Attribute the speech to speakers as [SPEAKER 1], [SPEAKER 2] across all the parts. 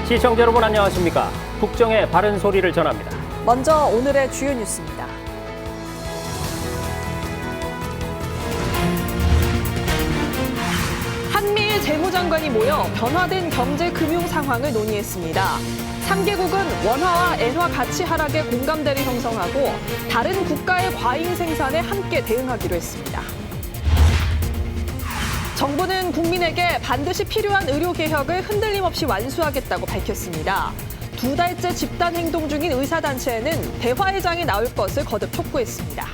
[SPEAKER 1] 시청자 여러분 안녕하십니까? 국정의 바른 소리를 전합니다.
[SPEAKER 2] 먼저 오늘의 주요 뉴스입니다. 한미일 재무장관이 모여 변화된 경제 금융 상황을 논의했습니다. 3개국은 원화와 엔화 가치 하락에 공감대를 형성하고 다른 국가의 과잉 생산에 함께 대응하기로 했습니다. 정부는 국민에게 반드시 필요한 의료 개혁을 흔들림 없이 완수하겠다고 밝혔습니다. 2달째 집단 행동 중인 의사단체에는 대화의장이 나올 것을 거듭 촉구했습니다.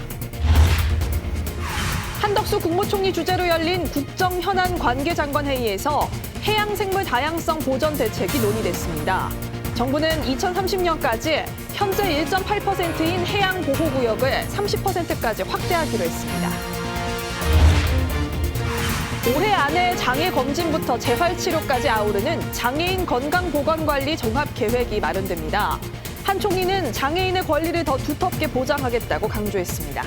[SPEAKER 2] 한덕수 국무총리 주재로 열린 국정현안 관계장관 회의에서 해양생물 다양성 보전 대책이 논의됐습니다. 정부는 2030년까지 현재 1.8%인 해양 보호구역을 30%까지 확대하기로 했습니다. 올해 안에 장애 검진부터 재활치료까지 아우르는 장애인 건강보건관리 종합계획이 마련됩니다. 한 총리는 장애인의 권리를 더 두텁게 보장하겠다고 강조했습니다.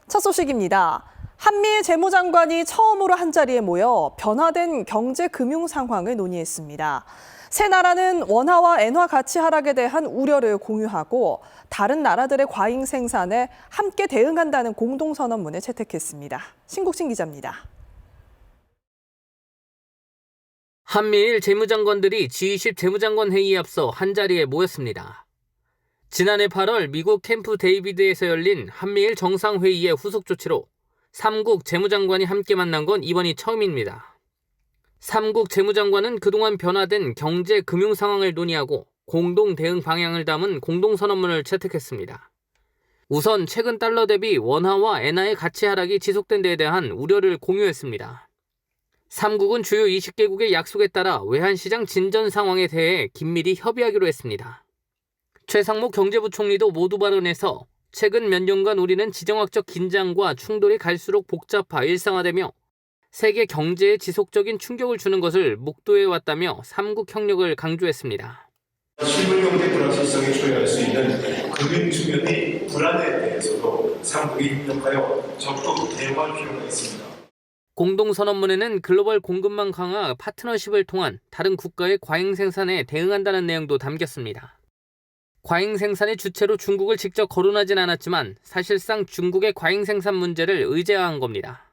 [SPEAKER 2] 첫 소식입니다. 한미일 재무장관이 처음으로 한자리에 모여 변화된 경제 금융 상황을 논의했습니다. 세 나라는 원화와 엔화 가치 하락에 대한 우려를 공유하고 다른 나라들의 과잉 생산에 함께 대응한다는 공동선언문을 채택했습니다. 신국신 기자입니다.
[SPEAKER 3] 한미일 재무장관들이 G20 재무장관 회의에 앞서 한자리에 모였습니다. 지난해 8월 미국 캠프 데이비드에서 열린 한미일 정상회의의 후속 조치로 3국 재무장관이 함께 만난 건 이번이 처음입니다. 3국 재무장관은 그동안 변화된 경제 금융 상황을 논의하고 공동 대응 방향을 담은 공동선언문을 채택했습니다. 우선 최근 달러 대비 원화와 엔화의 가치 하락이 지속된 데에 대한 우려를 공유했습니다. 3국은 주요 20개국의 약속에 따라 외환시장 진전 상황에 대해 긴밀히 협의하기로 했습니다. 최상목 경제부총리도 모두 발언해서 최근 몇 년간 우리는 지정학적 긴장과 충돌이 갈수록 복잡화, 일상화되며 세계 경제에 지속적인 충격을 주는 것을 목도해왔다며 3국 협력을 강조했습니다.
[SPEAKER 4] 실물 경제 불확실성에 초래할 수 있는 금융 측면의 불안에 대해서도 3국이 협력하여 적극 대응할 필요가 있습니다.
[SPEAKER 3] 공동선언문에는 글로벌 공급망 강화 파트너십을 통한 다른 국가의 과잉 생산에 대응한다는 내용도 담겼습니다. 과잉 생산의 주체로 중국을 직접 거론하진 않았지만 사실상 중국의 과잉 생산 문제를 의제화한 겁니다.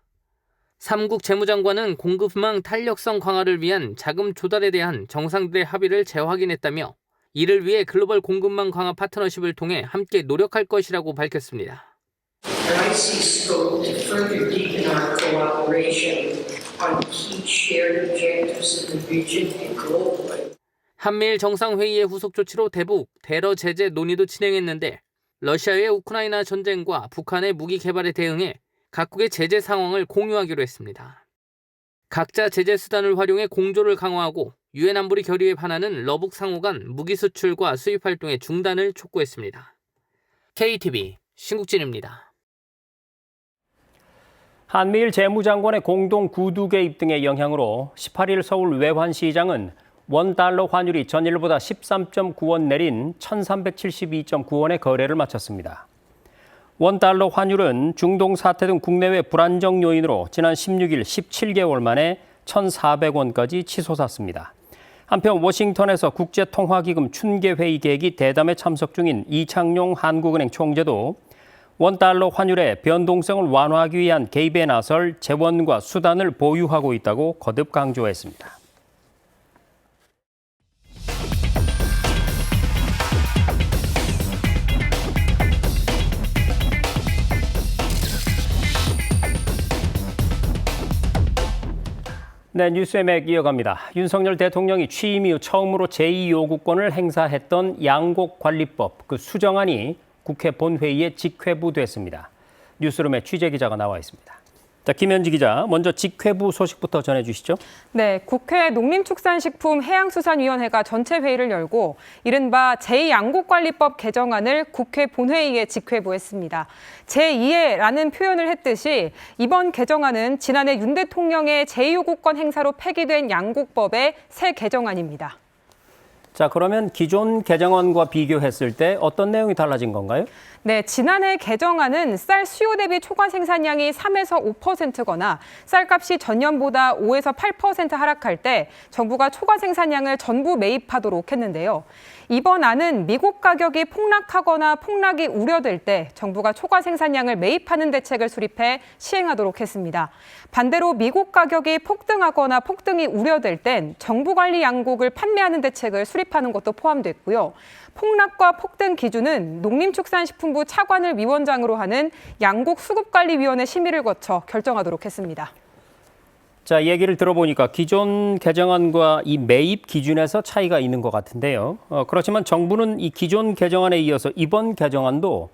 [SPEAKER 3] 3국 재무장관은 공급망 탄력성 강화를 위한 자금 조달에 대한 정상들의 합의를 재확인했다며 이를 위해 글로벌 공급망 강화 파트너십을 통해 함께 노력할 것이라고 밝혔습니다.
[SPEAKER 5] I see scope to further deepen our cooperation on key shared objectives in the region and globally.
[SPEAKER 3] 한미일 정상회의의 후속 조치로 대북, 대러 제재 논의도 진행했는데 러시아의 우크라이나 전쟁과 북한의 무기 개발에 대응해 각국의 제재 상황을 공유하기로 했습니다. 각자 제재 수단을 활용해 공조를 강화하고 유엔 안보리 결의에 반하는 러북 상호 간 무기 수출과 수입 활동의 중단을 촉구했습니다. KTV 신국진입니다.
[SPEAKER 1] 한미일 재무장관의 공동 구두 개입 등의 영향으로 18일 서울 외환시장은 원달러 환율이 전일보다 13.9원 내린 1372.9원의 거래를 마쳤습니다. 원달러 환율은 중동 사태 등 국내외 불안정 요인으로 지난 16일 17개월 만에 1,400원까지 치솟았습니다. 한편 워싱턴에서 국제통화기금 춘계회의 계기 대담에 참석 중인 이창용 한국은행 총재도 원달러 환율의 변동성을 완화하기 위한 개입에 나설 재원과 수단을 보유하고 있다고 거듭 강조했습니다. 네, 뉴스의 맥 이어갑니다. 윤석열 대통령이 취임 이후 처음으로 제2요구권을 행사했던 양곡관리법 그 수정안이 국회 본회의에 직회부됐습니다. 뉴스룸의 취재기자가 나와 있습니다. 자, 김현지 기자, 먼저 직회부 소식부터 전해주시죠.
[SPEAKER 6] 네, 국회 농림축산식품해양수산위원회가 전체 회의를 열고 이른바 제2양곡관리법 개정안을 국회 본회의에 직회부했습니다. 제2회라는 표현을 했듯이 이번 개정안은 지난해 윤 대통령의 제2요구권 행사로 폐기된 양곡법의 새 개정안입니다.
[SPEAKER 1] 자, 그러면 기존 개정안과 비교했을 때 어떤 내용이 달라진 건가요?
[SPEAKER 6] 네, 지난해 개정안은 쌀 수요 대비 초과 생산량이 3에서 5%거나 쌀값이 전년보다 5에서 8% 하락할 때 정부가 초과 생산량을 전부 매입하도록 했는데요. 이번 안은 미국 가격이 폭락하거나 폭락이 우려될 때 정부가 초과 생산량을 매입하는 대책을 수립해 시행하도록 했습니다. 반대로 미국 가격이 폭등하거나 폭등이 우려될 땐 정부 관리 양곡을 판매하는 대책을 수립하는 것도 포함됐고요. 폭락과 폭등 기준은 농림축산식품부 차관을 위원장으로 하는 양곡수급관리위원회 심의를 거쳐 결정하도록 했습니다.
[SPEAKER 1] 자, 얘기를 들어보니까 기존 개정안과 이 매입 기준에서 차이가 있는 것 같은데요. 그렇지만 정부는 이 기존 개정안에 이어서 이번 개정안도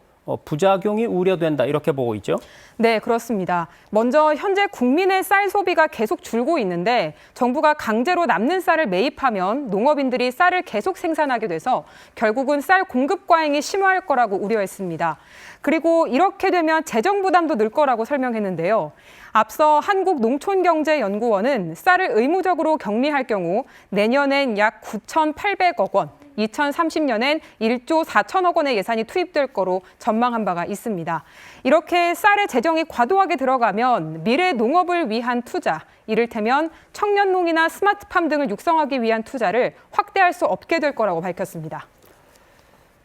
[SPEAKER 1] 부작용이 우려된다 이렇게 보고 있죠?
[SPEAKER 6] 네, 그렇습니다. 먼저 현재 국민의 쌀 소비가 계속 줄고 있는데 정부가 강제로 남는 쌀을 매입하면 농업인들이 쌀을 계속 생산하게 돼서 결국은 쌀 공급 과잉이 심화할 거라고 우려했습니다. 그리고 이렇게 되면 재정 부담도 늘 거라고 설명했는데요. 앞서 한국농촌경제연구원은 쌀을 의무적으로 격리할 경우 내년엔 약 9,800억 원, 2030년엔 1조 4천억 원의 예산이 투입될 거로 전망한 바가 있습니다. 이렇게 쌀의 재정이 과도하게 들어가면 미래 농업을 위한 투자, 이를테면 청년농이나 스마트팜 등을 육성하기 위한 투자를 확대할 수 없게 될 거라고 밝혔습니다.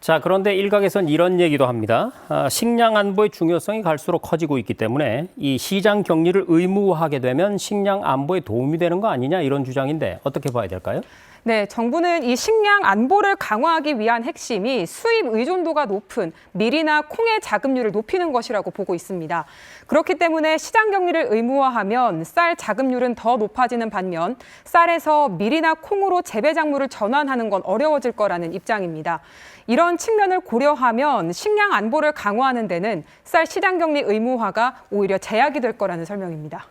[SPEAKER 1] 자, 그런데 일각에선 이런 얘기도 합니다. 식량 안보의 중요성이 갈수록 커지고 있기 때문에 이 시장 격리를 의무화하게 되면 식량 안보에 도움이 되는 거 아니냐 이런 주장인데 어떻게 봐야 될까요?
[SPEAKER 6] 네, 정부는 이 식량 안보를 강화하기 위한 핵심이 수입 의존도가 높은 밀이나 콩의 자급률을 높이는 것이라고 보고 있습니다. 그렇기 때문에 시장 격리를 의무화하면 쌀 자급률은 더 높아지는 반면 쌀에서 밀이나 콩으로 재배 작물을 전환하는 건 어려워질 거라는 입장입니다. 이런 측면을 고려하면 식량 안보를 강화하는 데는 쌀 시장 격리 의무화가 오히려 제약이 될 거라는 설명입니다.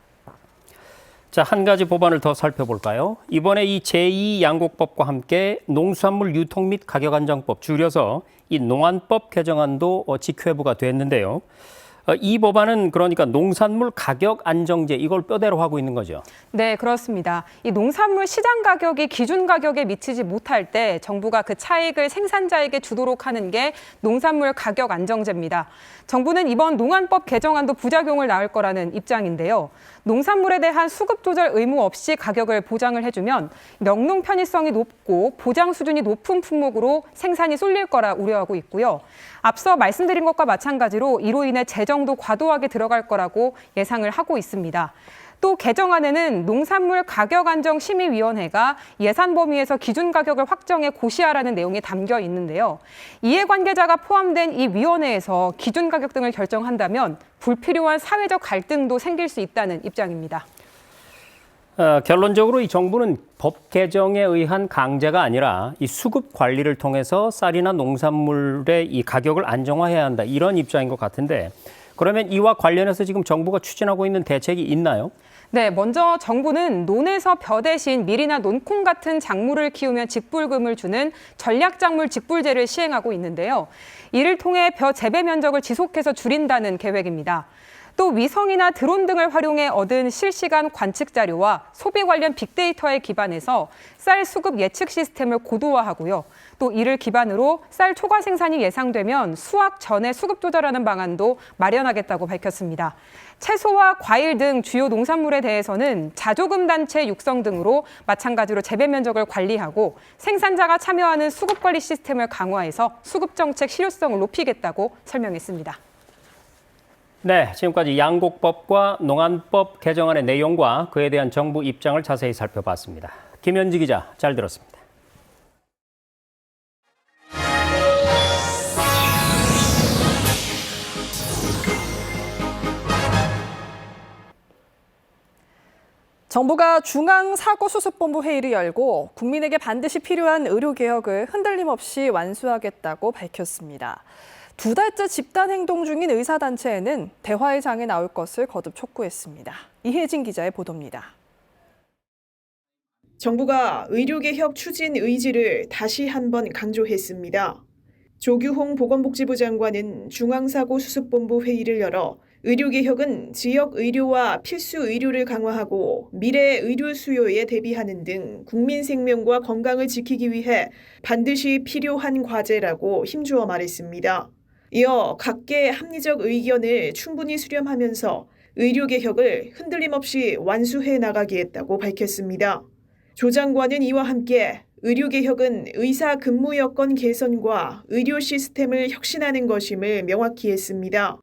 [SPEAKER 1] 자, 한 가지 법안을 더 살펴볼까요? 이번에 이 제2양곡법과 함께 농수산물 유통 및 가격 안정법, 줄여서 이 농안법 개정안도 직회부가 됐는데요. 이 법안은 그러니까 농산물 가격 안정제 이걸 뼈대로 하고 있는 거죠.
[SPEAKER 6] 네, 그렇습니다. 이 농산물 시장 가격이 기준 가격에 미치지 못할 때 정부가 그 차익을 생산자에게 주도록 하는 게 농산물 가격 안정제입니다. 정부는 이번 농안법 개정안도 부작용을 낳을 거라는 입장인데요. 농산물에 대한 수급 조절 의무 없이 가격을 보장을 해주면 영농 편의성이 높고 보장 수준이 높은 품목으로 생산이 쏠릴 거라 우려하고 있고요. 앞서 말씀드린 것과 마찬가지로 이로 인해 재정도 과도하게 들어갈 거라고 예상을 하고 있습니다. 또 개정안에는 농산물 가격안정심의위원회가 예산 범위에서 기준 가격을 확정해 고시하라는 내용이 담겨 있는데요. 이해관계자가 포함된 이 위원회에서 기준 가격 등을 결정한다면 불필요한 사회적 갈등도 생길 수 있다는 입장입니다.
[SPEAKER 1] 결론적으로 이 정부는 법 개정에 의한 강제가 아니라 이 수급 관리를 통해서 쌀이나 농산물의 이 가격을 안정화해야 한다 이런 입장인 것 같은데 그러면 이와 관련해서 지금 정부가 추진하고 있는 대책이 있나요?
[SPEAKER 6] 네, 먼저 정부는 논에서 벼 대신 밀이나 논콩 같은 작물을 키우면 직불금을 주는 전략작물 직불제를 시행하고 있는데요. 이를 통해 벼 재배 면적을 지속해서 줄인다는 계획입니다. 또 위성이나 드론 등을 활용해 얻은 실시간 관측 자료와 소비 관련 빅데이터에 기반해서 쌀 수급 예측 시스템을 고도화하고요. 또 이를 기반으로 쌀 초과 생산이 예상되면 수확 전에 수급 조절하는 방안도 마련하겠다고 밝혔습니다. 채소와 과일 등 주요 농산물에 대해서는 자조금 단체 육성 등으로 마찬가지로 재배 면적을 관리하고 생산자가 참여하는 수급 관리 시스템을 강화해서 수급 정책 실효성을 높이겠다고 설명했습니다.
[SPEAKER 1] 네, 지금까지 양곡법과 농안법 개정안의 내용과 그에 대한 정부 입장을 자세히 살펴봤습니다. 김현지 기자, 잘 들었습니다.
[SPEAKER 2] 정부가 중앙사고수습본부 회의를 열고 국민에게 반드시 필요한 의료개혁을 흔들림 없이 완수하겠다고 밝혔습니다. 2달째 집단 행동 중인 의사단체에는 대화의 장에 나올 것을 거듭 촉구했습니다. 이혜진 기자의 보도입니다.
[SPEAKER 7] 정부가 의료개혁 추진 의지를 다시 한번 강조했습니다. 조규홍 보건복지부 장관은 중앙사고수습본부 회의를 열어 의료개혁은 지역 의료와 필수 의료를 강화하고 미래 의료 수요에 대비하는 등 국민 생명과 건강을 지키기 위해 반드시 필요한 과제라고 힘주어 말했습니다. 이어 각계의 합리적 의견을 충분히 수렴하면서 의료개혁을 흔들림 없이 완수해 나가겠다고 밝혔습니다. 조 장관은 이와 함께 의료개혁은 의사 근무 여건 개선과 의료 시스템을 혁신하는 것임을 명확히 했습니다.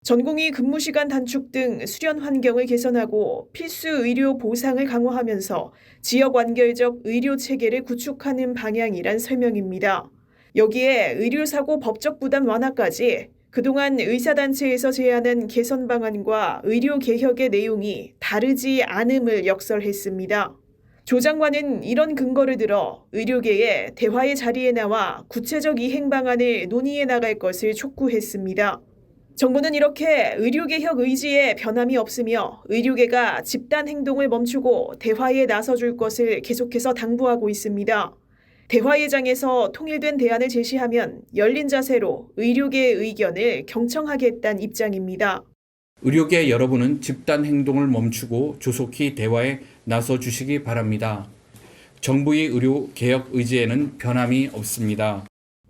[SPEAKER 7] 전공의 근무시간 단축 등 수련 환경을 개선하고 필수 의료 보상을 강화하면서 지역 완결적 의료 체계를 구축하는 방향이란 설명입니다. 여기에 의료사고 법적 부담 완화까지 그동안 의사단체에서 제안한 개선 방안과 의료개혁의 내용이 다르지 않음을 역설했습니다. 조 장관은 이런 근거를 들어 의료계의 대화의 자리에 나와 구체적 이행 방안을 논의해 나갈 것을 촉구했습니다. 정부는 이렇게 의료개혁 의지에 변함이 없으며 의료계가 집단 행동을 멈추고 대화에 나서줄 것을 계속해서 당부하고 있습니다. 대화의 장에서 통일된 대안을 제시하면 열린 자세로 의료계의 의견을 경청하겠다는 입장입니다.
[SPEAKER 8] 의료계 여러분은 집단 행동을 멈추고 조속히 대화에 나서 주시기 바랍니다. 정부의 의료개혁 의지에는 변함이 없습니다.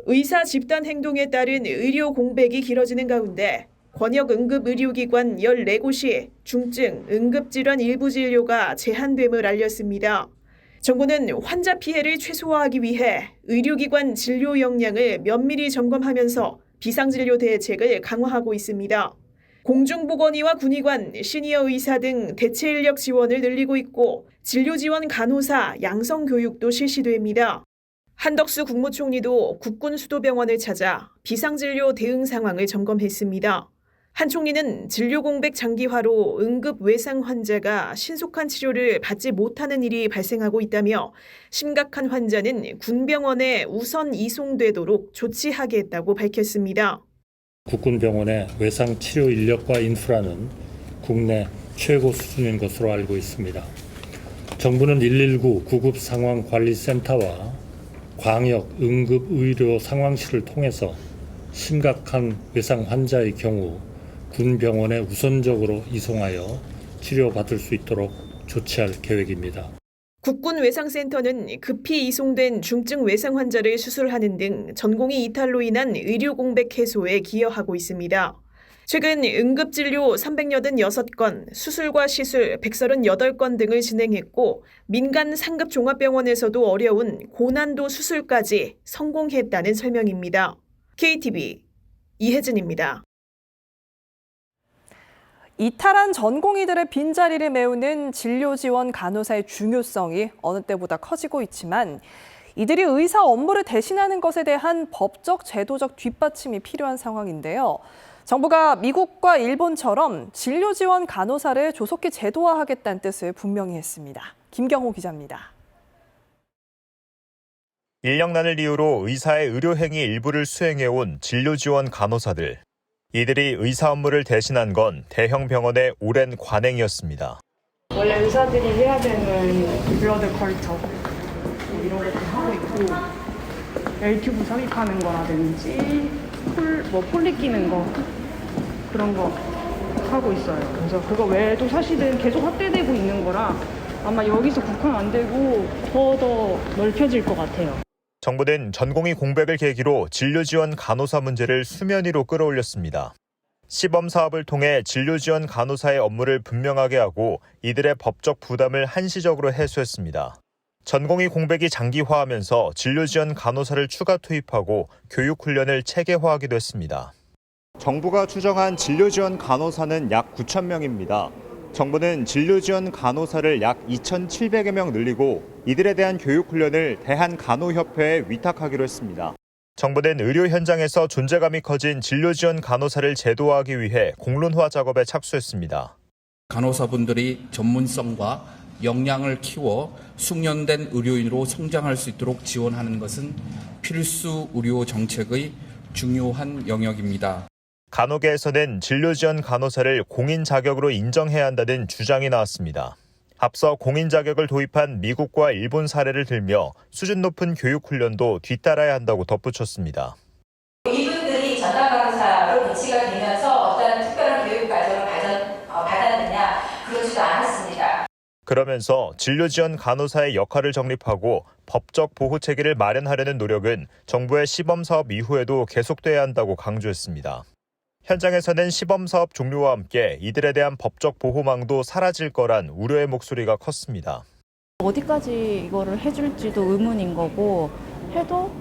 [SPEAKER 7] 의사 집단 행동에 따른 의료 공백이 길어지는 가운데 권역 응급의료기관 14곳이 중증, 응급질환 일부 진료가 제한됨을 알렸습니다. 정부는 환자 피해를 최소화하기 위해 의료기관 진료 역량을 면밀히 점검하면서 비상진료 대책을 강화하고 있습니다. 공중보건의와 군의관, 시니어 의사 등 대체 인력 지원을 늘리고 있고 진료 지원 간호사 양성 교육도 실시됩니다. 한덕수 국무총리도 국군 수도병원을 찾아 비상진료 대응 상황을 점검했습니다. 한 총리는 진료 공백 장기화로 응급 외상 환자가 신속한 치료를 받지 못하는 일이 발생하고 있다며 심각한 환자는 군병원에 우선 이송되도록 조치하겠다고 밝혔습니다.
[SPEAKER 9] 국군병원의 외상 치료 인력과 인프라는 국내 최고 수준인 것으로 알고 있습니다. 정부는 119 구급 상황 관리센터와 광역 응급 의료 상황실을 통해서 심각한 외상 환자의 경우 군 병원에 우선적으로 이송하여 치료받을 수 있도록 조치할 계획입니다.
[SPEAKER 7] 국군 외상센터는 급히 이송된 중증 외상 환자를 수술하는 등 전공의 이탈로 인한 의료 공백 해소에 기여하고 있습니다. 최근 응급진료 386건, 수술과 시술 138건 등을 진행했고 민간 상급 종합병원에서도 어려운 고난도 수술까지 성공했다는 설명입니다. KTV 이혜진입니다.
[SPEAKER 2] 이탈한 전공의들의 빈자리를 메우는 진료 지원 간호사의 중요성이 어느 때보다 커지고 있지만 이들이 의사 업무를 대신하는 것에 대한 법적, 제도적 뒷받침이 필요한 상황인데요. 정부가 미국과 일본처럼 진료 지원 간호사를 조속히 제도화하겠다는 뜻을 분명히 했습니다. 김경호 기자입니다.
[SPEAKER 10] 인력난을 이유로 의사의 의료행위 일부를 수행해온 진료 지원 간호사들. 이들이 의사 업무를 대신한 건 대형 병원의 오랜 관행이었습니다.
[SPEAKER 11] 원래 의사들이 해야 되는 블러드 컬처 이런 것도 하고 있고 L튜브 삽입하는 거라든지 폴리 끼는 거 그런 거 하고 있어요. 그래서 그거 외에도 사실은 계속 확대되고 있는 거라 아마 여기서 국한 안 되고 더 넓혀질 것 같아요.
[SPEAKER 10] 정부는 전공의 공백을 계기로 진료 지원 간호사 문제를 수면 위로 끌어올렸습니다. 시범 사업을 통해 진료 지원 간호사의 업무를 분명하게 하고 이들의 법적 부담을 한시적으로 해소했습니다. 전공의 공백이 장기화하면서 진료 지원 간호사를 추가 투입하고 교육 훈련을 체계화하기도 했습니다. 정부가 추정한 진료 지원 간호사는 약 9,000명입니다. 정부는 진료 지원 간호사를 약 2,700여 명 늘리고 이들에 대한 교육 훈련을 대한간호협회에 위탁하기로 했습니다. 정부는 의료 현장에서 존재감이 커진 진료 지원 간호사를 제도화하기 위해 공론화 작업에 착수했습니다.
[SPEAKER 8] 간호사분들이 전문성과 역량을 키워 숙련된 의료인으로 성장할 수 있도록 지원하는 것은 필수 의료 정책의 중요한 영역입니다.
[SPEAKER 10] 간호계에서는 진료 지원 간호사를 공인 자격으로 인정해야 한다는 주장이 나왔습니다. 앞서 공인 자격을 도입한 미국과 일본 사례를 들며 수준 높은 교육 훈련도 뒤따라야 한다고 덧붙였습니다.
[SPEAKER 12] 이분들이 전담 간호사로 배치가 되면서 어떤 특별한 교육 과정을
[SPEAKER 10] 그러면서 진료지원 간호사의 역할을 정립하고 법적 보호 체계를 마련하려는 노력은 정부의 시범사업 이후에도 계속돼야 한다고 강조했습니다. 현장에서는 시범사업 종료와 함께 이들에 대한 법적 보호망도 사라질 거란 우려의 목소리가 컸습니다.
[SPEAKER 12] 어디까지 이거를 해줄지도 의문인 거고 해도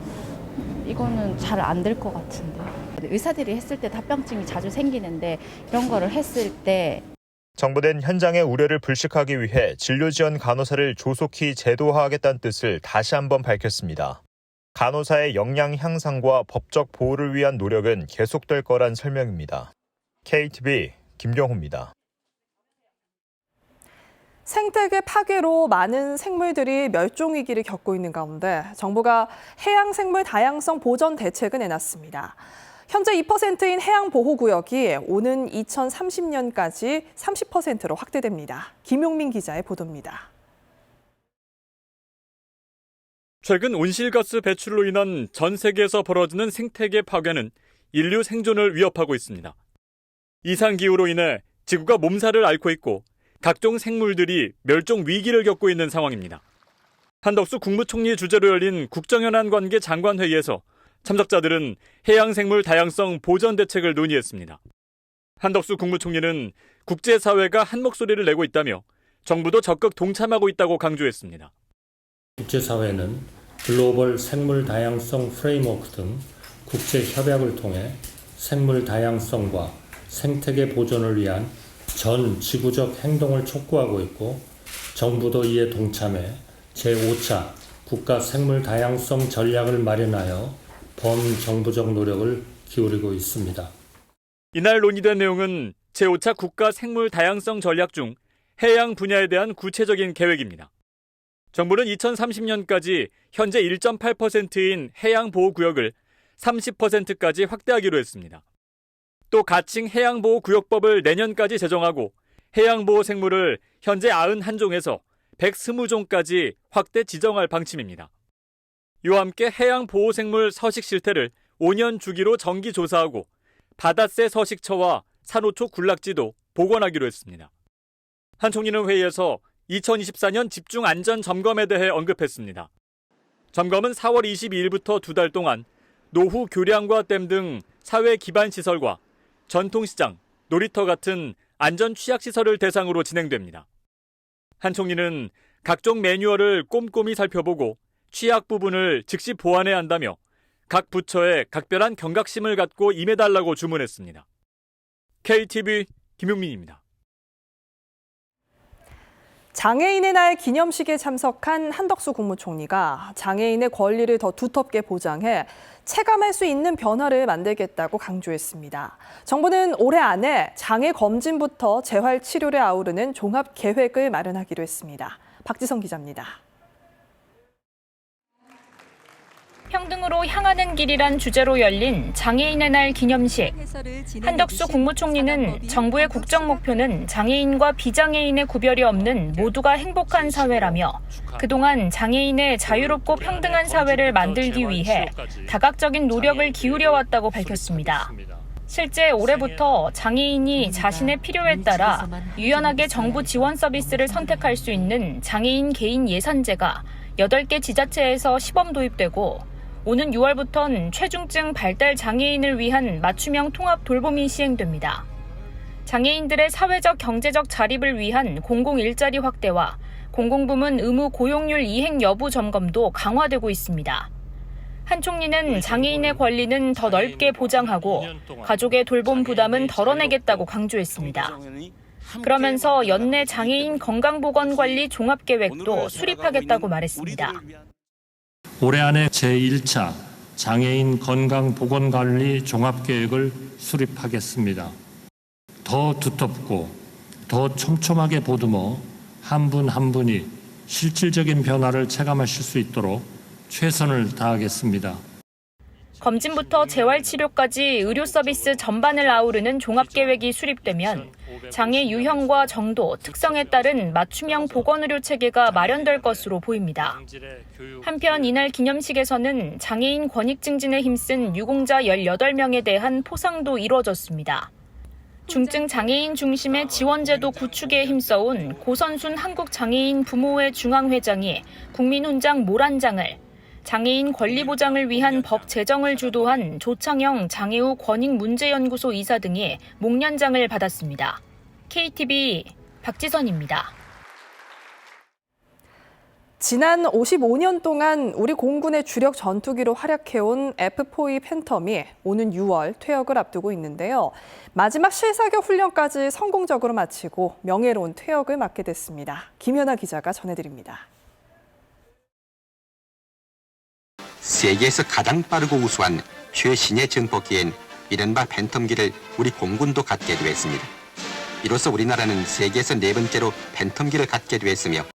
[SPEAKER 12] 이거는 잘 안 될 것 같은데. 의사들이 했을 때 합병증이 자주 생기는데 이런 거를 했을 때
[SPEAKER 10] 정부는 현장의 우려를 불식하기 위해 진료지원 간호사를 조속히 제도화하겠다는 뜻을 다시 한번 밝혔습니다. 간호사의 역량 향상과 법적 보호를 위한 노력은 계속될 거란 설명입니다. KTV 김경호입니다.
[SPEAKER 2] 생태계 파괴로 많은 생물들이 멸종 위기를 겪고 있는 가운데 정부가 해양 생물 다양성 보전 대책을 내놨습니다. 현재 2%인 해양 보호구역이 오는 2030년까지 30%로 확대됩니다. 김용민 기자의 보도입니다.
[SPEAKER 13] 최근 온실가스 배출로 인한 전 세계에서 벌어지는 생태계 파괴는 인류 생존을 위협하고 있습니다. 이상기후로 인해 지구가 몸살을 앓고 있고 각종 생물들이 멸종 위기를 겪고 있는 상황입니다. 한덕수 국무총리 주재로 열린 국정현안관계 장관회의에서 참석자들은 해양생물 다양성 보전 대책을 논의했습니다. 한덕수 국무총리는 국제사회가 한 목소리를 내고 있다며 정부도 적극 동참하고 있다고 강조했습니다.
[SPEAKER 9] 국제사회는 글로벌 생물 다양성 프레임워크 등 국제 협약을 통해 생물 다양성과 생태계 보존을 위한 전 지구적 행동을 촉구하고 있고 정부도 이에 동참해 제5차 국가 생물 다양성 전략을 마련하여 범정부적 노력을 기울이고 있습니다.
[SPEAKER 13] 이날 논의된 내용은 제5차 국가 생물 다양성 전략 중 해양 분야에 대한 구체적인 계획입니다. 정부는 2030년까지 현재 1.8%인 해양 보호구역을 30%까지 확대하기로 했습니다. 또 가칭 해양보호구역법을 내년까지 제정하고 해양보호 생물을 현재 91종에서 120종까지 확대 지정할 방침입니다. 이와 함께 해양보호생물 서식 실태를 5년 주기로 정기 조사하고 바다새 서식처와 산호초 군락지도 복원하기로 했습니다. 한 총리는 회의에서 2024년 집중 안전 점검에 대해 언급했습니다. 점검은 4월 22일부터 2달 동안 노후 교량과 댐 등 사회 기반 시설과 전통시장, 놀이터 같은 안전 취약 시설을 대상으로 진행됩니다. 한 총리는 각종 매뉴얼을 꼼꼼히 살펴보고 취약 부분을 즉시 보완해야 한다며 각 부처에 각별한 경각심을 갖고 임해달라고 주문했습니다. KTV 김용민입니다.
[SPEAKER 2] 장애인의 날 기념식에 참석한 한덕수 국무총리가 장애인의 권리를 더 두텁게 보장해 체감할 수 있는 변화를 만들겠다고 강조했습니다. 정부는 올해 안에 장애 검진부터 재활 치료를 아우르는 종합 계획을 마련하기로 했습니다. 박지성 기자입니다.
[SPEAKER 14] 평등으로 향하는 길이란 주제로 열린 장애인의 날 기념식. 한덕수 국무총리는 정부의 국정 목표는 장애인과 비장애인의 구별이 없는 모두가 행복한 사회라며 그동안 장애인의 자유롭고 평등한 사회를 만들기 위해 다각적인 노력을 기울여왔다고 밝혔습니다. 실제 올해부터 장애인이 자신의 필요에 따라 유연하게 정부 지원 서비스를 선택할 수 있는 장애인 개인 예산제가 8개 지자체에서 시범 도입되고 오는 6월부터는 최중증 발달 장애인을 위한 맞춤형 통합 돌봄이 시행됩니다. 장애인들의 사회적 경제적 자립을 위한 공공 일자리 확대와 공공부문 의무 고용률 이행 여부 점검도 강화되고 있습니다. 한 총리는 장애인의 권리는 더 넓게 보장하고 가족의 돌봄 부담은 덜어내겠다고 강조했습니다. 그러면서 연내 장애인 건강보건관리 종합계획도 수립하겠다고 말했습니다.
[SPEAKER 9] 올해 안에 제1차 장애인 건강보건관리 종합계획을 수립하겠습니다. 더 두텁고 더 촘촘하게 보듬어 한 분 한 분이 실질적인 변화를 체감하실 수 있도록 최선을 다하겠습니다.
[SPEAKER 14] 검진부터 재활치료까지 의료 서비스 전반을 아우르는 종합계획이 수립되면 장애 유형과 정도, 특성에 따른 맞춤형 보건의료 체계가 마련될 것으로 보입니다. 한편 이날 기념식에서는 장애인 권익 증진에 힘쓴 유공자 18명에 대한 포상도 이루어졌습니다. 중증 장애인 중심의 지원제도 구축에 힘써온 고선순 한국장애인 부모회 중앙회장이 국민훈장 모란장을, 장애인 권리 보장을 위한 법 제정을 주도한 조창영 장애우 권익문제연구소 이사 등이 목련장을 받았습니다. KTV 박지선입니다.
[SPEAKER 2] 지난 55년 동안 우리 공군의 주력 전투기로 활약해온 F-4E 팬텀이 오는 6월 퇴역을 앞두고 있는데요. 마지막 실사격 훈련까지 성공적으로 마치고 명예로운 퇴역을 맞게 됐습니다. 김연아 기자가 전해드립니다.
[SPEAKER 15] 세계에서 가장 빠르고 우수한 최신의 정보기엔 이른바 팬텀기를 우리 공군도 갖게 되었습니다. 이로써 우리나라는 세계에서 네 번째로 팬텀기를 갖게 되었으며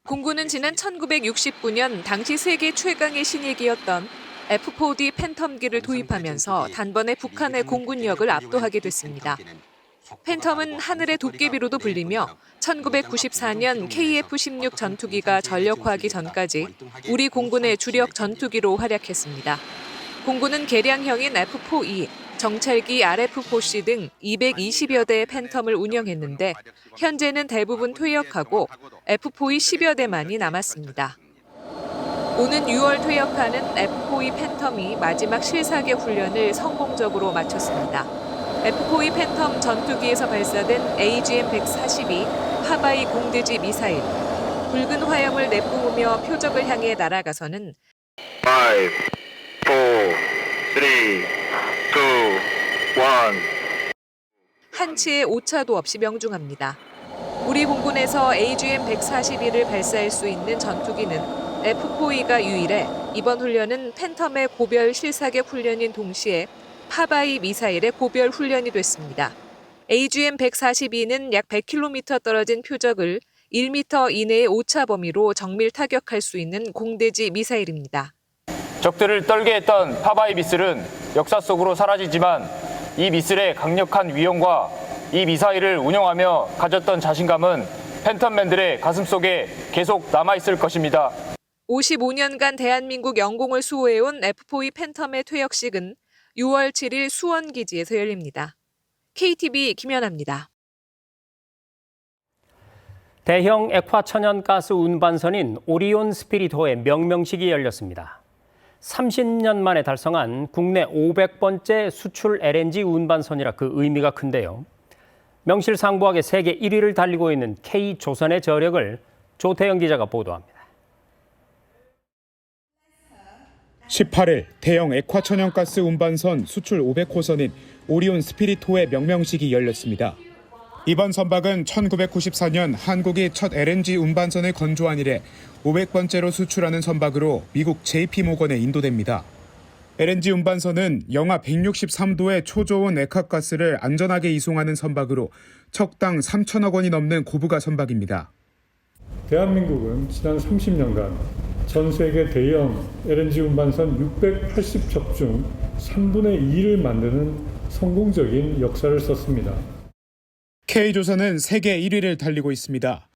[SPEAKER 16] 공군은 지난 1969년 당시 세계 최강의 신예기였던 F-4D 팬텀기를 도입하면서 단번에 북한의 공군력을 압도하게 됐습니다. 팬텀은 하늘의 도깨비로도 불리며 1994년 KF-16 전투기가 전력화하기 전까지 우리 공군의 주력 전투기로 활약했습니다. 공군은 개량형인 F-4E, 정찰기 RF-4C 등 220여 대의 팬텀을 운영했는데 현재는 대부분 퇴역하고 F-4E 10여 대만이 남았습니다. 오는 6월 퇴역하는 F-4E 팬텀이 마지막 실사격 훈련을 성공적으로 마쳤습니다. F-4E 팬텀 전투기에서 발사된 AGM-142 하바이 공대지 미사일. 붉은 화염을 내뿜으며 표적을 향해 날아가서는
[SPEAKER 17] 5, 4, 3, 2, 1.
[SPEAKER 16] 한치의 오차도 없이 명중합니다. 우리 공군에서 AGM-142를 발사할 수 있는 전투기는 F-4E가 유일해 이번 훈련은 팬텀의 고별 실사격 훈련인 동시에 하바이 미사일의 고별 훈련이 됐습니다. AGM-142는 약 100km 떨어진 표적을 1m 이내의 오차 범위로 정밀 타격할 수 있는 공대지 미사일입니다.
[SPEAKER 18] 적들을 떨게 했던 하바이 미슬은 역사 속으로 사라지지만 이 미슬의 강력한 위용과 이 미사일을 운용하며 가졌던 자신감은 팬텀맨들의 가슴속에 계속 남아있을 것입니다.
[SPEAKER 16] 55년간 대한민국 영공을 수호해온 F-4E 팬텀의 퇴역식은 6월 7일 수원기지에서 열립니다. KTV 김연아입니다.
[SPEAKER 1] 대형 액화 천연가스 운반선인 오리온 스피리트호의 명명식이 열렸습니다. 30년 만에 달성한 국내 500번째 수출 LNG 운반선이라 그 의미가 큰데요. 명실상부하게 세계 1위를 달리고 있는 K조선의 저력을 조태영 기자가 보도합니다.
[SPEAKER 19] 18일 대형 액화천연가스 운반선 수출 500호선인 오리온 스피리트호의 명명식이 열렸습니다. 이번 선박은 1994년 한국이 첫 LNG 운반선을 건조한 이래 500번째로 수출하는 선박으로 미국 JP모건에 인도됩니다. LNG 운반선은 영하 163도의 초저온 액화가스를 안전하게 이송하는 선박으로 척당 3천억 원이 넘는 고부가 선박입니다.
[SPEAKER 20] 대한민국은 지난 30년간 전 세계 대형 LNG 운반선 680척 중 3분의 2를 만드는 성공적인 역사를 썼습니다.
[SPEAKER 19] K조선은 세계 1위를 달리고 있습니다.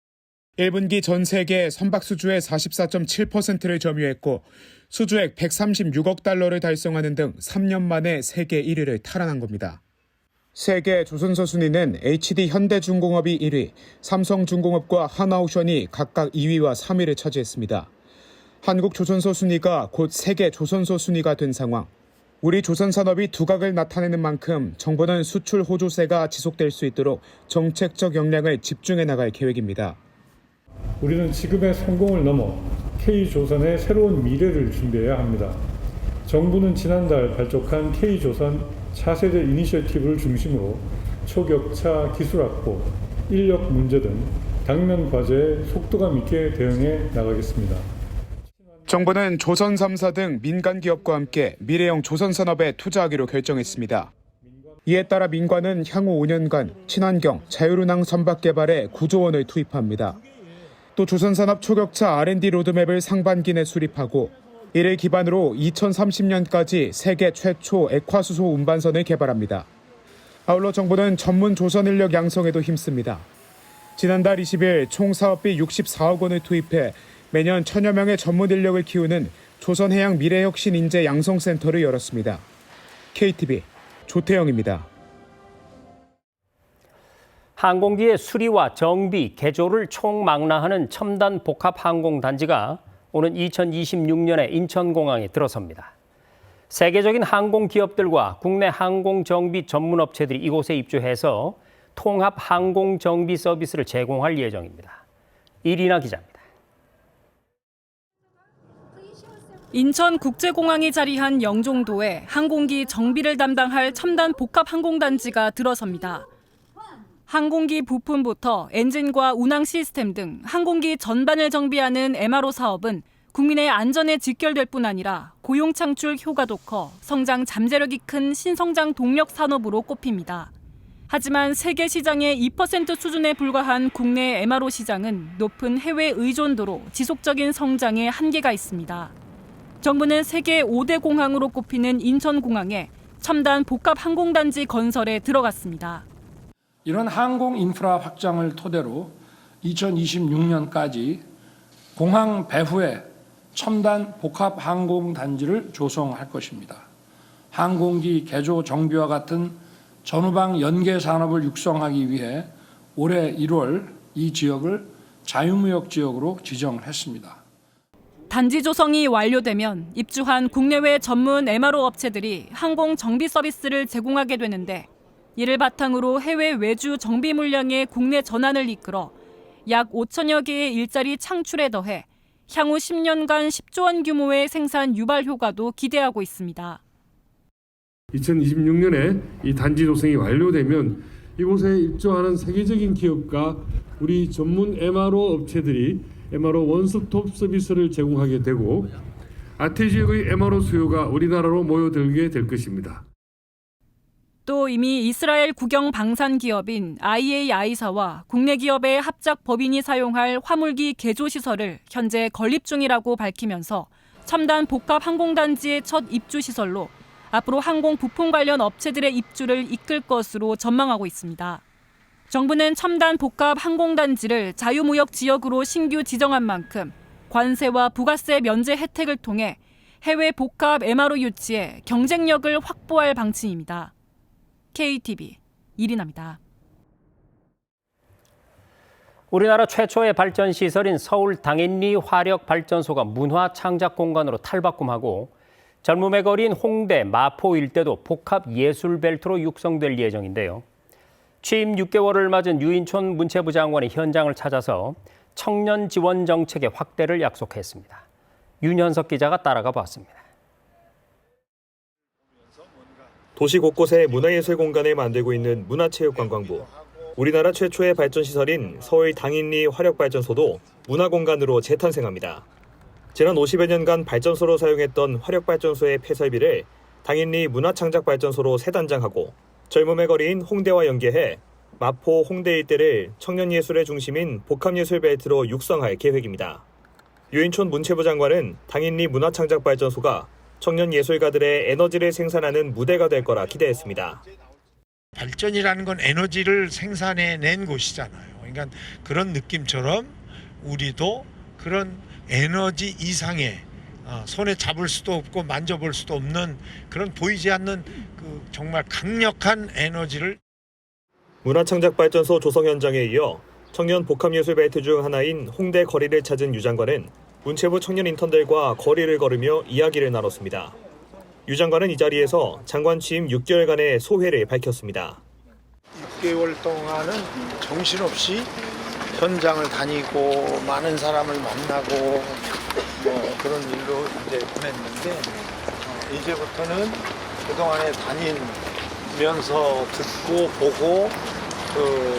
[SPEAKER 19] 1분기 전 세계 선박 수주의 44.7%를 점유했고 수주액 136억 달러를 달성하는 등 3년 만에 세계 1위를 탈환한 겁니다. 세계 조선소 순위는 HD 현대중공업이 1위, 삼성중공업과 하나오션이 각각 2위와 3위를 차지했습니다. 한국 조선소 순위가 곧 세계 조선소 순위가 된 상황. 우리 조선산업이 두각을 나타내는 만큼 정부는 수출 호조세가 지속될 수 있도록 정책적 역량을 집중해 나갈 계획입니다.
[SPEAKER 20] 우리는 지금의 성공을 넘어 K조선의 새로운 미래를 준비해야 합니다. 정부는 지난달 발족한 K조선 차세대 이니셔티브를 중심으로 초격차 기술 확보, 인력 문제 등 당면 과제에 속도감 있게 대응해 나가겠습니다.
[SPEAKER 19] 정부는 조선 3사 등 민간 기업과 함께 미래형 조선산업에 투자하기로 결정했습니다. 이에 따라 민관은 향후 5년간 친환경, 자율운항 선박 개발에 9조 원을 투입합니다. 또 조선산업 초격차 R&D 로드맵을 상반기 내 수립하고 이를 기반으로 2030년까지 세계 최초 액화수소 운반선을 개발합니다. 아울러 정부는 전문 조선 인력 양성에도 힘씁니다. 지난달 20일 총 사업비 64억 원을 투입해 매년 1000여 명의 전문 인력을 키우는 조선해양 미래혁신 인재 양성센터를 열었습니다. KTV 조태영입니다.
[SPEAKER 1] 항공기의 수리와 정비, 개조를 총망라하는 첨단 복합 항공단지가 오는 2026년에 인천공항에 들어섭니다. 세계적인 항공 기업들과 국내 항공 정비 전문 업체들이 이곳에 입주해서 통합 항공 정비 서비스를 제공할 예정입니다. 이리나 기자입니다.
[SPEAKER 17] 인천국제공항이 자리한 영종도에 항공기 정비를 담당할 첨단 복합 항공단지가 들어섭니다. 항공기 부품부터 엔진과 운항 시스템 등 항공기 전반을 정비하는 MRO 사업은 국민의 안전에 직결될 뿐 아니라 고용 창출 효과도 커 성장 잠재력이 큰 신성장 동력 산업으로 꼽힙니다. 하지만 세계 시장의 2% 수준에 불과한 국내 MRO 시장은 높은 해외 의존도로 지속적인 성장에 한계가 있습니다. 정부는 세계 5대 공항으로 꼽히는 인천공항에 첨단 복합 항공단지 건설에 들어갔습니다.
[SPEAKER 21] 이런 항공 인프라 확장을 토대로 2026년까지 공항 배후에 첨단 복합 항공단지를 조성할 것입니다. 항공기 개조 정비와 같은 전후방 연계 산업을 육성하기 위해 올해 1월 이 지역을 자유무역 지역으로 지정했습니다.
[SPEAKER 17] 단지 조성이 완료되면 입주한 국내외 전문 MRO 업체들이 항공 정비 서비스를 제공하게 되는데 이를 바탕으로 해외 외주 정비 물량의 국내 전환을 이끌어 약 5천여 개의 일자리 창출에 더해 향후 10년간 10조 원 규모의 생산 유발 효과도 기대하고 있습니다.
[SPEAKER 22] 2026년에 이 단지 조성이 완료되면 이곳에 입주하는 세계적인 기업과 우리 전문 MRO 업체들이 MRO 원스톱 서비스를 제공하게 되고 아태 지역의 MRO 수요가 우리나라로 모여들게 될 것입니다.
[SPEAKER 17] 또 이미 이스라엘 국영 방산 기업인 IAI사와 국내 기업의 합작 법인이 사용할 화물기 개조 시설을 현재 건립 중이라고 밝히면서 첨단 복합 항공단지의 첫 입주 시설로 앞으로 항공 부품 관련 업체들의 입주를 이끌 것으로 전망하고 있습니다. 정부는 첨단 복합 항공단지를 자유무역 지역으로 신규 지정한 만큼 관세와 부가세 면제 혜택을 통해 해외 복합 MRO 유치에 경쟁력을 확보할 방침입니다. KTV 이리나입니다.
[SPEAKER 1] 우리나라 최초의 발전 시설인 서울 당인리 화력발전소가 문화 창작 공간으로 탈바꿈하고 젊음의 거리인 홍대, 마포 일대도 복합 예술 벨트로 육성될 예정인데요. 취임 6개월을 맞은 유인촌 문체부 장관이 현장을 찾아서 청년 지원 정책의 확대를 약속했습니다. 윤현석 기자가 따라가 봤습니다.
[SPEAKER 23] 도시 곳곳에 문화예술 공간을 만들고 있는 문화체육관광부. 우리나라 최초의 발전시설인 서울 당인리 화력발전소도 문화공간으로 재탄생합니다. 지난 50여 년간 발전소로 사용했던 화력발전소의 폐설비를 당인리 문화창작발전소로 새 단장하고 젊음의 거리인 홍대와 연계해 마포, 홍대 일대를 청년예술의 중심인 복합예술벨트로 육성할 계획입니다. 유인촌 문체부 장관은 당인리 문화창작발전소가 청년 예술가들의 에너지를 생산하는 무대가 될 거라 기대했습니다.
[SPEAKER 24] 발전이라는 건 에너지를 생산해낸 곳이잖아요. 그러니까 그런 느낌처럼 우리도 그런 에너지 이상의 손에 잡을 수도 없고 만져볼 수도 없는 그런 보이지 않는 그 정말 강력한 에너지를.
[SPEAKER 23] 문화창작발전소 조성 현장에 이어 청년 복합예술벨트 중 하나인 홍대 거리를 찾은 유 장관은 문체부 청년 인턴들과 거리를 걸으며 이야기를 나눴습니다. 유 장관은 이 자리에서 장관 취임 6개월간의 소회를 밝혔습니다.
[SPEAKER 24] 6개월 동안은 정신없이 현장을 다니고 많은 사람을 만나고 그런 일로 이제 보냈는데 이제부터는 그동안에 다니면서 듣고 보고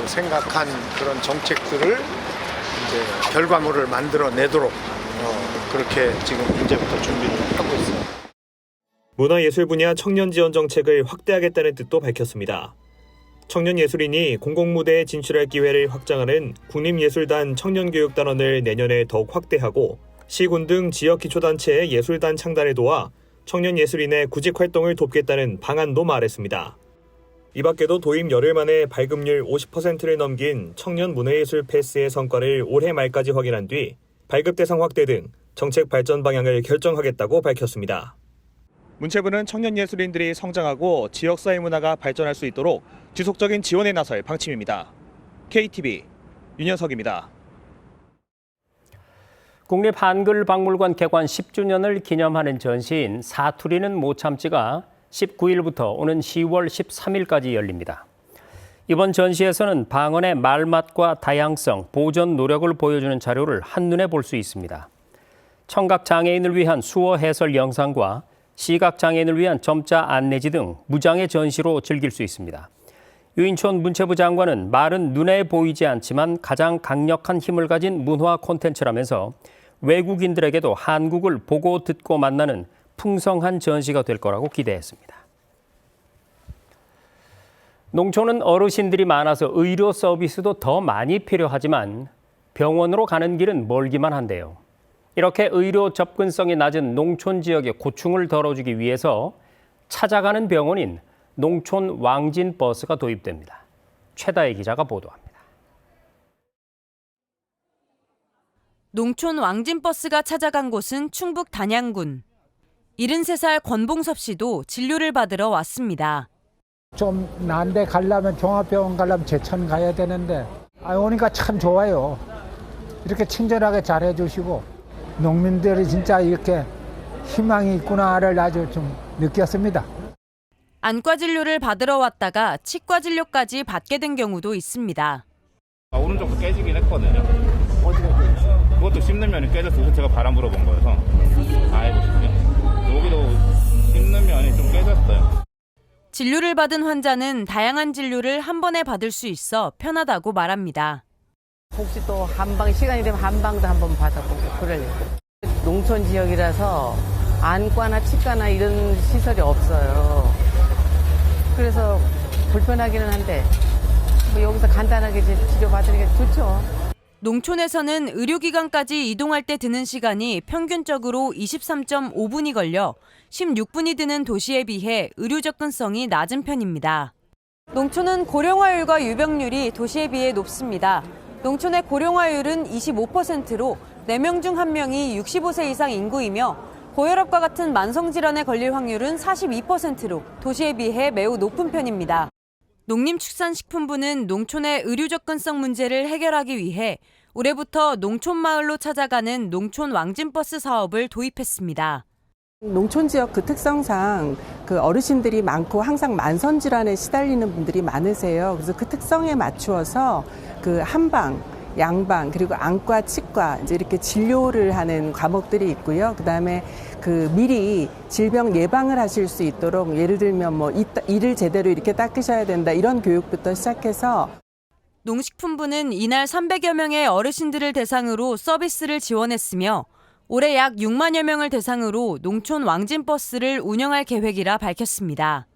[SPEAKER 24] 생각한 그런 정책들을 이제 결과물을 만들어내도록 그렇게 지금 이제부터 준비를 하고 있습니다.
[SPEAKER 23] 문화예술 분야 청년 지원 정책을 확대하겠다는 뜻도 밝혔습니다. 청년 예술인이 공공무대에 진출할 기회를 확장하는 국립예술단 청년교육단원을 내년에 더욱 확대하고 시군 등 지역 기초단체의 예술단 창단에 도와 청년 예술인의 구직 활동을 돕겠다는 방안도 말했습니다. 이 밖에도 도입 열흘 만에 발급률 50%를 넘긴 청년 문화예술 패스의 성과를 올해 말까지 확인한 뒤 발급 대상 확대 등 정책 발전 방향을 결정하겠다고 밝혔습니다. 문체부는 청년 예술인들이 성장하고 지역사회 문화가 발전할 수 있도록 지속적인 지원에 나설 방침입니다. KTV 윤현석입니다.
[SPEAKER 1] 국립한글박물관 개관 10주년을 기념하는 전시인 사투리는 못 참지가 19일부터 오는 10월 13일까지 열립니다. 이번 전시에서는 방언의 말맛과 다양성, 보존 노력을 보여주는 자료를 한눈에 볼 수 있습니다. 청각장애인을 위한 수어 해설 영상과 시각장애인을 위한 점자 안내지 등 무장의 전시로 즐길 수 있습니다. 유인촌 문체부 장관은 말은 눈에 보이지 않지만 가장 강력한 힘을 가진 문화 콘텐츠라면서 외국인들에게도 한국을 보고 듣고 만나는 풍성한 전시가 될 거라고 기대했습니다. 농촌은 어르신들이 많아서 의료 서비스도 더 많이 필요하지만 병원으로 가는 길은 멀기만 한데요. 이렇게 의료 접근성이 낮은 농촌 지역의 고충을 덜어주기 위해서 찾아가는 병원인 농촌 왕진 버스가 도입됩니다. 최다혜 기자가 보도합니다.
[SPEAKER 3] 농촌 왕진버스가 찾아간 곳은 충북 단양군. 73살 권봉섭 씨도 진료를 받으러 왔습니다.
[SPEAKER 4] 좀 난데 가려면 종합병원 가려면 제천 가야 되는데 오니까 참 좋아요. 이렇게 친절하게 잘해주시고 농민들이 진짜 이렇게 희망이 있구나를 아주 좀 느꼈습니다.
[SPEAKER 3] 안과 진료를 받으러 왔다가 치과 진료까지 받게 된 경우도 있습니다.
[SPEAKER 5] 오른쪽도 깨지긴 했거든요. 어디가 깨졌어요? 그것도 씹는 면이 깨졌어요. 제가 바람 불어본 거여서. 아이고 싶네요. 여기도 씹는 면이 좀 깨졌어요.
[SPEAKER 3] 진료를 받은 환자는 다양한 진료를 한 번에 받을 수 있어 편하다고 말합니다.
[SPEAKER 6] 혹시 또 한방 시간이 되면 한방도 한번 받아보고 그러려고. 농촌 지역이라서 안과나 치과나 이런 시설이 없어요. 그래서 불편하기는 한데 뭐 여기서 간단하게 치료받으는 게 좋죠.
[SPEAKER 3] 농촌에서는 의료기관까지 이동할 때 드는 시간이 평균적으로 23.5분이 걸려 16분이 드는 도시에 비해 의료 접근성이 낮은 편입니다. 농촌은 고령화율과 유병률이 도시에 비해 높습니다. 농촌의 고령화율은 25%로 4명 중 1명이 65세 이상 인구이며 고혈압과 같은 만성질환에 걸릴 확률은 42%로 도시에 비해 매우 높은 편입니다. 농림축산식품부는 농촌의 의료 접근성 문제를 해결하기 위해 올해부터 농촌마을로 찾아가는 농촌 왕진버스 사업을 도입했습니다.
[SPEAKER 25] 농촌 지역 그 특성상 그 어르신들이 많고 항상 만성 질환에 시달리는 분들이 많으세요. 그래서 그 특성에 맞추어서 그 한방, 양방 그리고 안과, 치과 이제 이렇게 진료를 하는 과목들이 있고요. 그다음에 그 미리 질병 예방을 하실 수 있도록 예를 들면 뭐 이를 제대로 이렇게 닦으셔야 된다 이런 교육부터 시작해서
[SPEAKER 3] 농식품부는 이날 300여 명의 어르신들을 대상으로 서비스를 지원했으며 올해 약 6만여 명을 대상으로 농촌 왕진버스를 운영할 계획이라 밝혔습니다.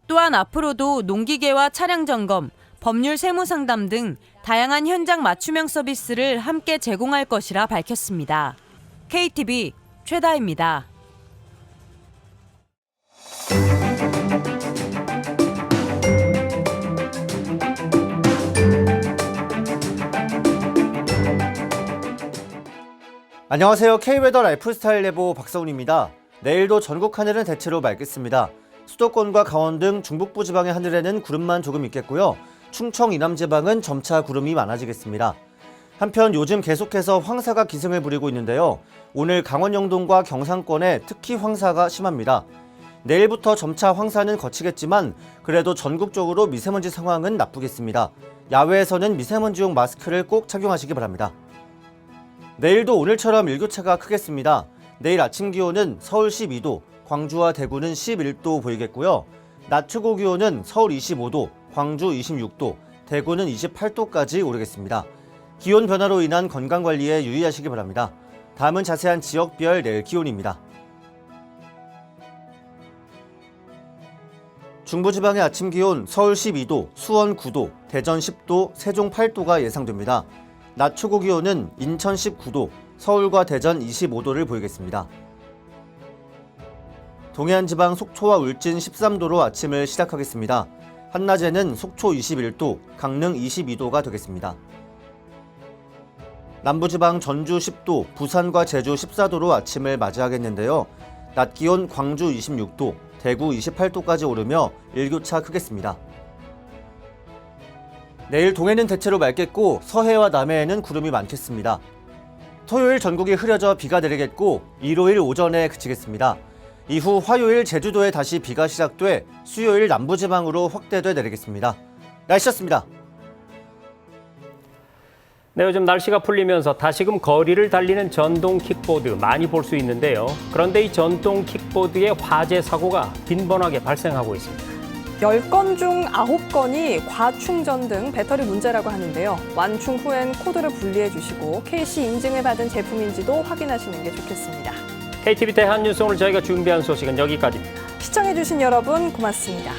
[SPEAKER 3] 또한 앞으로도 농기계와 차량 점검, 법률 세무 상담 등 다양한 현장 맞춤형 서비스를 함께 제공할 것이라 밝혔습니다. KTV 최다혜입니다.
[SPEAKER 26] 안녕하세요. K웨더 라이프스타일 예보 박서훈입니다. 내일도 전국 하늘은 대체로 맑겠습니다. 수도권과 강원 등 중북부 지방의 하늘에는 구름만 조금 있겠고요. 충청 이남 지방은 점차 구름이 많아지겠습니다. 한편 요즘 계속해서 황사가 기승을 부리고 있는데요. 오늘 강원 영동과 경상권에 특히 황사가 심합니다. 내일부터 점차 황사는 거치겠지만 그래도 전국적으로 미세먼지 상황은 나쁘겠습니다. 야외에서는 미세먼지용 마스크를 꼭 착용하시기 바랍니다. 내일도 오늘처럼 일교차가 크겠습니다. 내일 아침 기온은 서울 12도, 광주와 대구는 11도 보이겠고요. 낮 최고 기온은 서울 25도, 광주 26도, 대구는 28도까지 오르겠습니다. 기온 변화로 인한 건강관리에 유의하시기 바랍니다. 다음은 자세한 지역별 내일 기온입니다. 중부지방의 아침 기온 서울 12도, 수원 9도, 대전 10도, 세종 8도가 예상됩니다. 낮 최고 기온은 인천 19도, 서울과 대전 25도를 보이겠습니다. 동해안 지방 속초와 울진 13도로 아침을 시작하겠습니다. 한낮에는 속초 21도, 강릉 22도가 되겠습니다. 남부지방 전주 10도, 부산과 제주 14도로 아침을 맞이하겠는데요. 낮 기온 광주 26도, 대구 28도까지 오르며 일교차 크겠습니다. 내일 동해는 대체로 맑겠고 서해와 남해에는 구름이 많겠습니다. 토요일 전국이 흐려져 비가 내리겠고 일요일 오전에 그치겠습니다. 이후 화요일 제주도에 다시 비가 시작돼 수요일 남부지방으로 확대돼 내리겠습니다. 날씨였습니다.
[SPEAKER 1] 네, 요즘 날씨가 풀리면서 다시금 거리를 달리는 전동 킥보드 많이 볼 수 있는데요. 그런데 이 전동 킥보드의 화재 사고가 빈번하게 발생하고 있습니다.
[SPEAKER 2] 10건 중 9건이 과충전 등 배터리 문제라고 하는데요. 완충 후엔 코드를 분리해 주시고 KC 인증을 받은 제품인지도 확인하시는 게 좋겠습니다.
[SPEAKER 1] KTV 대한뉴스 오늘 저희가 준비한 소식은 여기까지입니다.
[SPEAKER 2] 시청해 주신 여러분 고맙습니다.